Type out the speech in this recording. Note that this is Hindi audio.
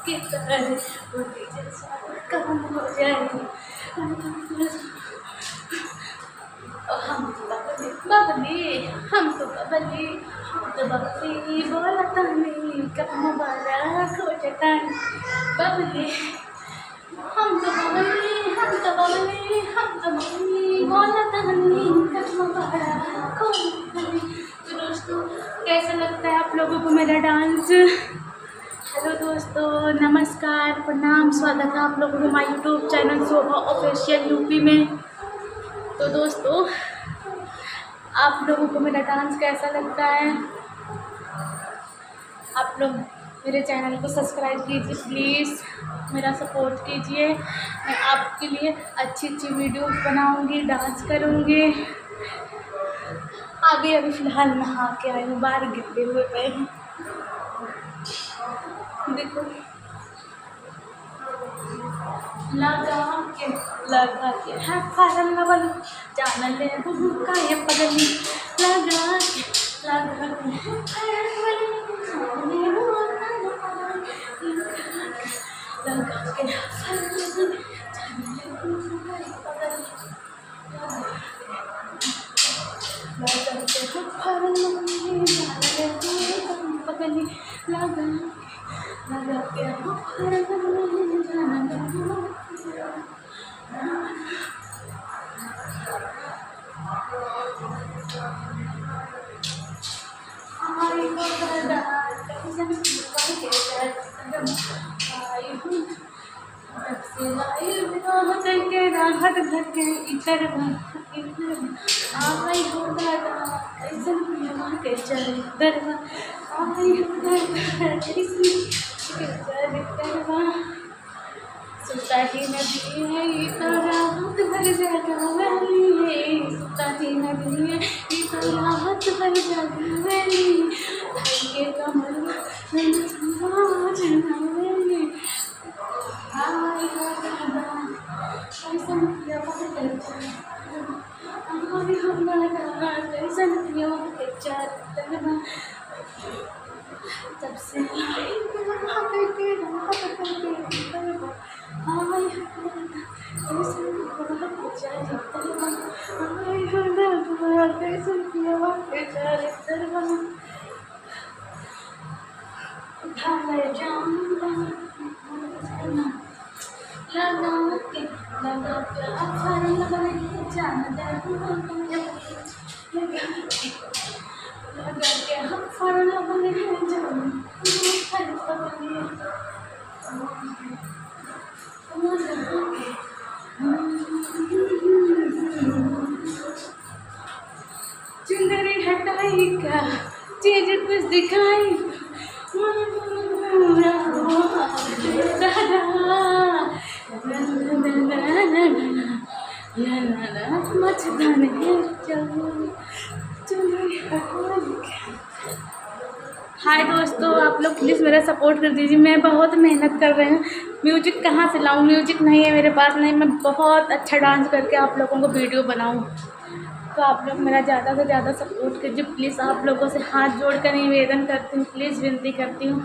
की तरह वो डीजे कम हो जाएगी। हम तो बबली बबली, हम तो बबली, हम तो बबली बोला तनी कम बड़ा खोजतन बबली। हम तो बबली, हम तो बबली, हम तो बबली बोला तनी कम बड़ा खोजतन। तो दोस्तों, कैसा लगता है आप लोगों को मेरा डांस? हेलो दोस्तों, नमस्कार, प्रणाम, स्वागत है आप लोगों को हमारे यूट्यूब चैनल शोभा ऑफिशियल यूपी में। तो दोस्तों, आप लोगों को मेरा डांस कैसा लगता है? आप लोग मेरे चैनल को सब्सक्राइब कीजिए प्लीज़, मेरा सपोर्ट कीजिए। मैं आपके लिए अच्छी अच्छी वीडियो बनाऊंगी, डांस करूंगी। अभी फ़िलहाल नहा के आई हूँ, बाहर गिरते हुए पे हैं, देखो। लगा के है फारल लवल जान ले का ये पगली। लगा के है फारल लवल लगा के फारल लवल जान ले फारल लवल पगली। लगा के फारल लवल जान ले। राहत घर के इतर आई हो दादा कैसन पियवा के चले दरवा आई हो दादा कैसन के चले दरवा। सुता ही नदी है ये तो राहत भर जगह वाली है। सुता ही नदी है ये तो राहत भर जगह वाली। भाई के कमर में चंद्रावली आई हो दादा कैसन पियवा के चले आई हो दादा कैसन पियवा के चले दरवा। तब से चुंदरी हटाई का चीज कुछ दिखाई मच्छरदानी हाय दोस्तों, आप लोग प्लीज़ मेरा सपोर्ट कर दीजिए। मैं बहुत मेहनत कर रही हूँ। म्यूजिक कहाँ से लाऊं? म्यूजिक नहीं है मेरे पास, नहीं मैं बहुत अच्छा डांस करके आप लोगों को वीडियो बनाऊं। तो आप लोग मेरा ज़्यादा से ज़्यादा सपोर्ट कीजिए प्लीज़। आप लोगों से हाथ जोड़ कर निवेदन करती हूँ, प्लीज़ विनती करती हूँ।